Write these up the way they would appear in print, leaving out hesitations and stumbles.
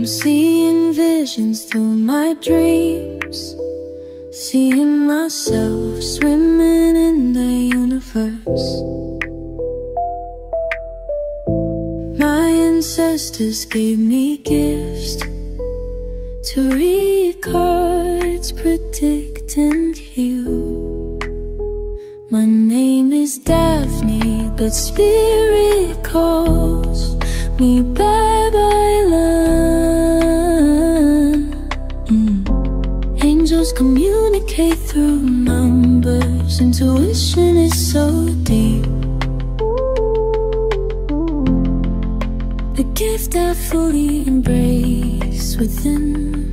I'm seeing visions through my dreams, seeing myself swimming in the universe. My ancestors gave me gifts to read cards, predict and heal. My name is Daphne, but spirit calls me bye-bye love. Angels communicate through numbers. Intuition is so deep. The gift I fully embrace within.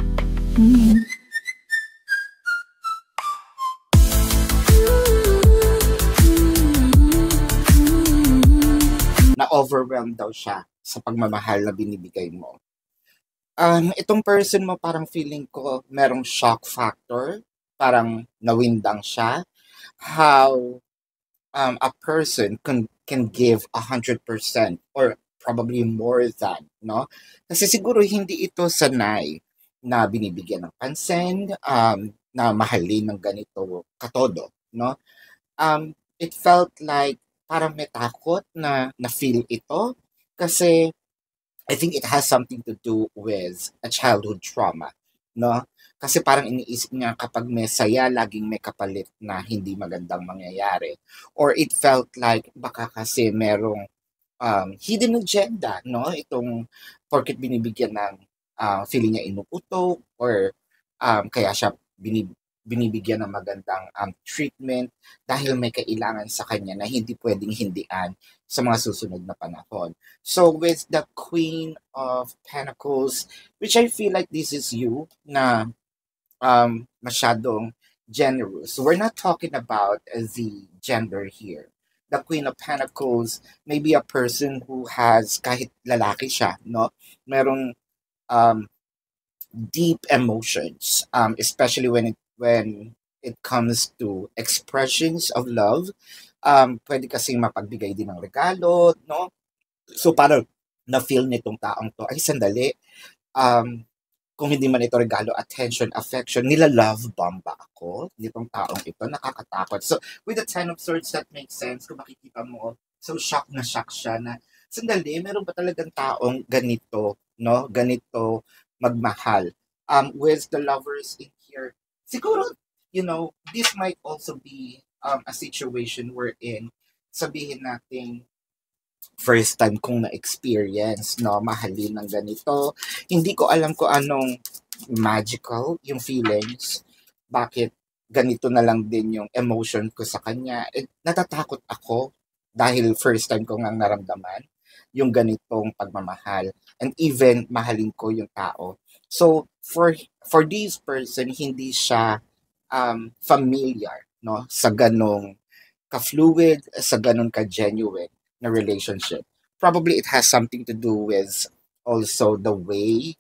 Na-overwhelmed daw siya sa pagmamahal na binibigay mo. Itong person mo, parang feeling ko merong shock factor, parang nawindang siya. How a person can give 100% or probably more than, no? Kasi siguro hindi ito sanay na binibigyan ng pansin, na mahalin ng ganito katodo, no? It felt like parang may takot na na-feel ito kasi I think it has something to do with a childhood trauma, no? Kasi parang iniisip niya kapag may saya, laging may kapalit na hindi magandang mangyayari. Or it felt like baka kasi merong hidden agenda, no? Itong porket binibigyan ng feeling niya inuuto or kaya siya binibigyan ng magandang treatment dahil may kailangan sa kanya na hindi pwedeng hindian sa mga susunod na panahon. So with the Queen of Pentacles, which I feel like this is you na masyadong generous. We're not talking about the gender here. The Queen of Pentacles may be a person who has, kahit lalaki siya, no? Merong deep emotions, especially when it comes to expressions of love. Pwede kasing mapagbigay din ng regalo, no? So parang na-feel nitong taong to, ay sandali, kung hindi man ito regalo, attention, affection, nila-love bomb ba ako? Nitong taong ito, nakakatakot. So, with the Ten of Swords, that makes sense. Kung makikita mo, so shock na shock siya na, sandali, meron ba talagang taong ganito, no? Ganito magmahal. With the lovers in here, siguro, this might also be a situation wherein sabihin natin, first time kong na-experience, no, mahalin ng ganito. Hindi ko alam kung anong magical yung feelings. Bakit ganito na lang din yung emotion ko sa kanya. Natatakot ako dahil first time ko nga naramdaman yung ganitong pagmamahal. And even mahalin ko yung tao. So, for this person, hindi siya familiar, no, sa ganong ka-fluid, sa ganon ka-genuine na relationship. Probably it has something to do with also the way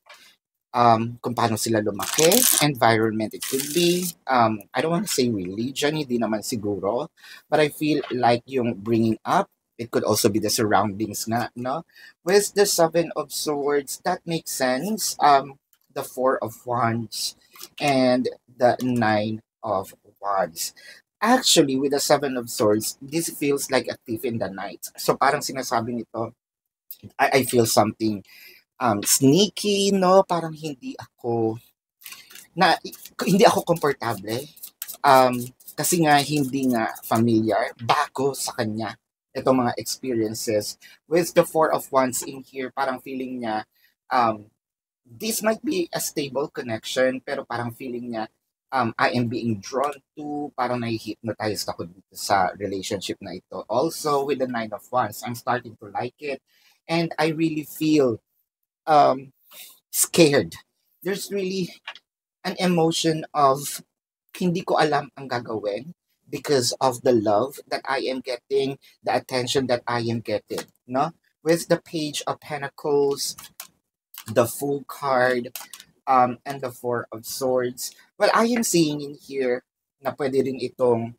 kung paano sila lumaki, environment it could be. I don't want to say religion, hindi naman siguro, but I feel like yung bringing up, it could also be the surroundings nga, no? With the Seven of Swords, that makes sense. The Four of Wands and the Nine of Wands. Actually, with the Seven of Swords, this feels like a thief in the night. So parang sinasabi nito, I feel something sneaky, no? Parang hindi ako komportable. Kasi nga hindi nga familiar, bago sa kanya itong mga experiences. With the Four of Wands in here, parang feeling niya, this might be a stable connection, pero parang feeling niya, I am being drawn to, parang nai-hypnotize ako dito sa relationship na ito. Also, with the Nine of Wands, I'm starting to like it. And I really feel scared. There's really an emotion of hindi ko alam ang gagawin because of the love that I am getting, the attention that I am getting, no? With the Page of Pentacles, the Fool card, and the Four of Swords. Well, I am seeing in here na pwede rin itong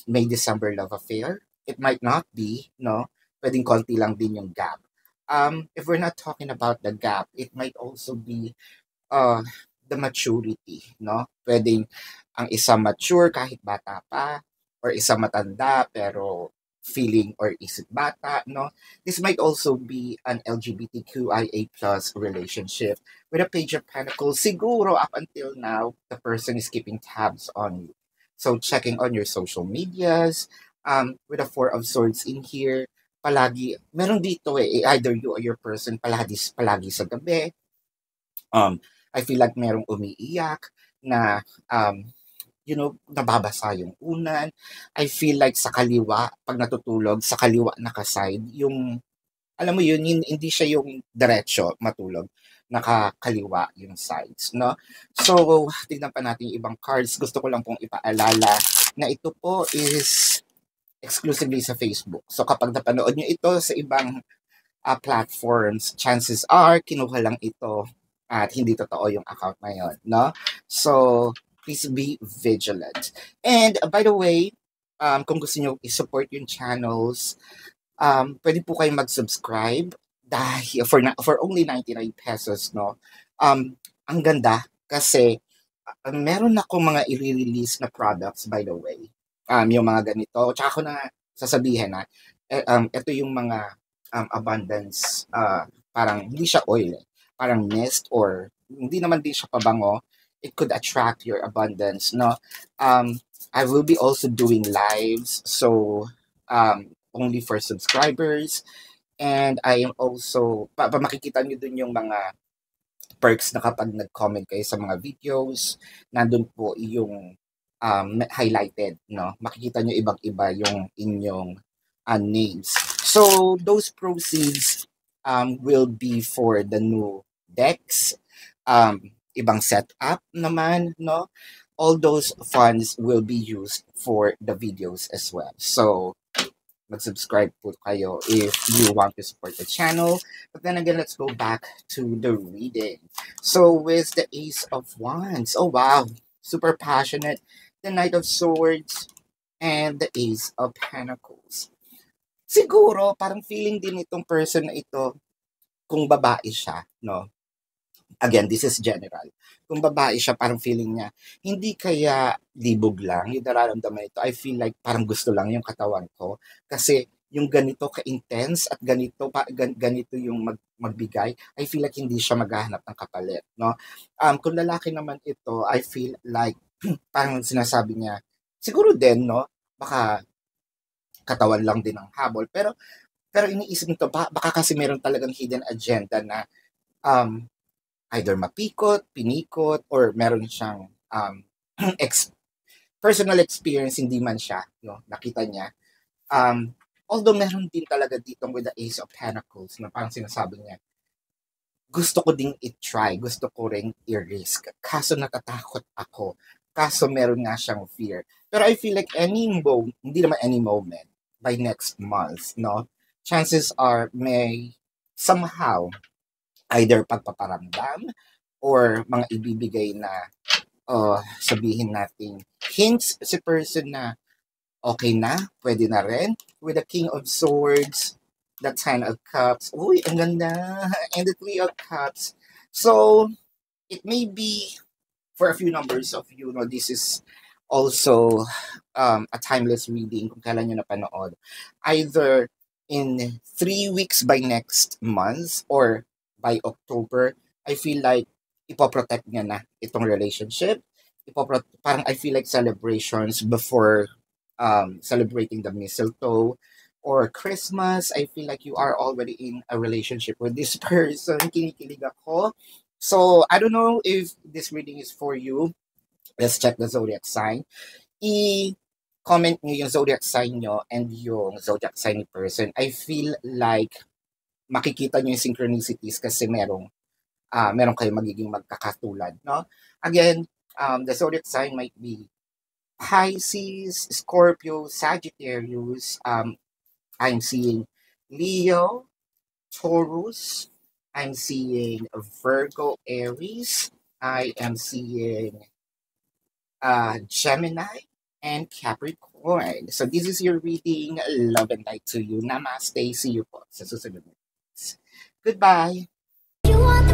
May December love affair. It might not be, no? Pwedeng konti lang din yung gap. If we're not talking about the gap, it might also be uh, the maturity, no? Pwedeng ang isa mature kahit bata pa, or isa matanda pero feeling or isip bata, no? This might also be an LGBTQIA plus relationship with a Page of Pentacles. Siguro up until now, the person is keeping tabs on you. So checking on your social medias, with a Four of Swords in here, palagi, meron dito either you or your person palagi sa gabi, um, I feel like merong umiiyak na, nababasa yung unan. I feel like sa kaliwa, pag natutulog, sa kaliwa nakaside, yung, alam mo yun, hindi siya yung diretso matulog, nakakaliwa yung sides, no? So, tignan pa natin yung ibang cards. Gusto ko lang pong ipaalala na ito po is exclusively sa Facebook. So, kapag napanood nyo ito sa ibang platforms, chances are, kinuha lang ito at hindi totoo yung account na yun, no? So, please be vigilant. And by the way, kung gusto nyo i-support yung channels, pwede po kayong mag-subscribe dahil for only 99 pesos, no? Ang ganda kasi meron akong mga i-release na products, by the way. Yung mga ganito. Tsaka ko na sasabihin na, ito yung mga abundance, parang hindi siya oil, parang mist, or hindi naman din siya pabango. It could attract your abundance, no? I will be also doing lives, so only for subscribers, and I am also, makikita nyo dun yung mga perks na kapag nag-comment kayo sa mga videos, nandun po yung highlighted, no? Makikita nyo ibang-iba yung inyong names. So, those proceeds will be for the new decks, ibang setup naman, no? All those funds will be used for the videos as well. So, mag-subscribe po kayo if you want to support the channel. But then again, let's go back to the reading. So, with the Ace of Wands, oh wow, super passionate. The Knight of Swords and the Ace of Pentacles. Siguro, parang feeling din itong person na ito, kung babae siya, no? Again, this is general. Kung babae siya, parang feeling niya, hindi kaya libog lang yung nararamdaman ito. I feel like parang gusto lang yung katawan ko. Kasi yung ganito ka-intense at ganito yung magbigay, I feel like hindi siya maghahanap ng kapalit, no? Kung lalaki naman ito, I feel like parang sinasabi niya, siguro din, no? Baka katawan lang din ang habol. Pero iniisip nito, baka kasi meron talagang hidden agenda na either mapikot, pinikot, or meron siyang personal experience, hindi man siya, no? Nakita niya. Although meron din talaga dito with the Ace of Pentacles na parang sinasabi niya, gusto ko ding i-try, gusto ko ring i-risk. Kaso natatakot ako. Kaso meron nga siyang fear. Pero I feel like hindi naman any moment, by next month, no? Chances are may somehow either pagpaparamdam or mga ibibigay na sabihin natin hints si person na okay na, pwede na rin. With the King of Swords, the Ten of Cups, uy, ang ganda, and the Three of Cups. So, it may be, for a few numbers of you, no, this is also a timeless reading kung kailan nyo napanood. Either in 3 weeks by next month or by October, I feel like ipoprotect niya na itong relationship. Parang I feel like celebrations before celebrating the mistletoe or Christmas, I feel like you are already in a relationship with this person. Kinikilig ako. So, I don't know if this reading is for you. Let's check the zodiac sign. I-comment nyo yung zodiac sign nyo and yung zodiac sign ni person. I feel like makikita nyo yung synchronicities kasi meron kayo magiging magkakatulad, no? Again, the zodiac sign might be Pisces, Scorpio, Sagittarius. I'm seeing Leo, Taurus. I'm seeing Virgo, Aries. I am seeing Gemini and Capricorn. So this is your reading. Love and light to you. Namaste. See you po sa susunod. Goodbye! You want the